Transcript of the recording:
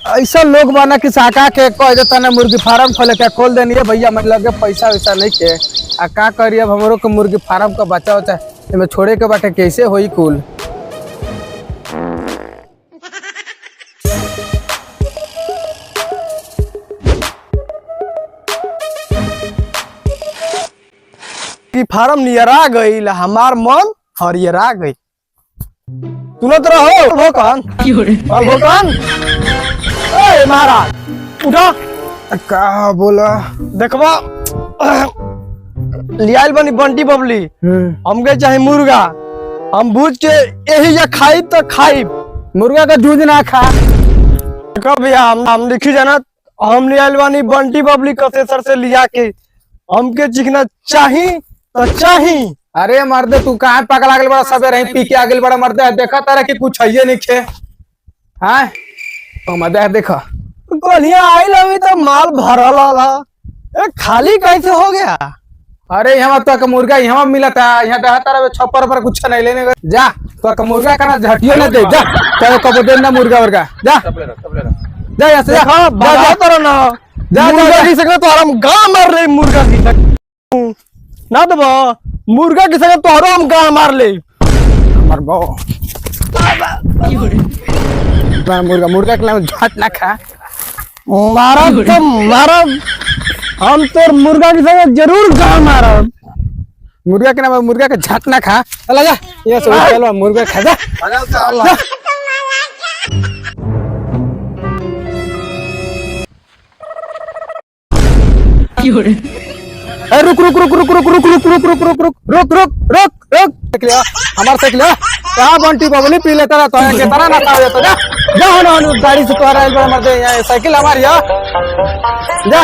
ऐसा लोग बना कि साका के कह देता ना मुर्गी फार्म खोले के खोल देनी है भैया मतलब लगे पैसा वैसा नहीं के आ का करिए अब हमरो के मुर्गी फार्म का बचा होता है एमे छोड़े के बाटे कैसे होई कुल। की फार्म नियरा गई हमार मन हरियरा गई। सुनत रहो भोकन भोकन ए महाराज उठा का बोला देखबा लियाल बनी बंटी बबली हमके चाहे मुर्गा हम भूज के यही या खाई तो खाई मुर्गा का दूध ना खा कब हम लिखी जाना हम लियाल बनी बंटी बबली कसे सर से लिया के हमके चिकना चाही तो चाही। अरे मर्दे तू कहाँ पकड़ा गल बड़ा सबे रही पी के आगे बड़ा मर्दे देखा तारा कि कुछ है नहीं खे हाँ तो मर्दे देखा कलिया आइल अभी तो माल भरल खाली कैसे हो गया। अरे यहाँ तो मुर्गा यहाँ मिला था यहाँ दहा तारा छप्पर पर कुछ नहीं लेने जा तो मुर्गा का झटियो न दे जा तो कब देना मुर्गा वर्गा जा जा यहाँ से जा बाजा तोरा ना जा मुर्गा की सकते तो हम गांव मार ले मुर्गा की ना दबा मुर्गा की सकते तो हम गांव मार ले मर बो मुर्गा मुर्गा के नाम झट ना खा मारा तो मारा हम तो मुर्गा की सकते जरूर गांव मारा मुर्गा के नाम मुर्गा के झट ना खा चला जा ये से चलो मुर्गा खा जा रुक रुक रुक रुक रुक रुक रुक रुक रुक रुक रुक रुक रुक रुक रुक देख लिया हमार देख लिया क्या बंटी बबली पी लेता रहा तो के तरह ना था तो जा जा ना गाड़ी से तोरा मर दे साइकिल हमारी जा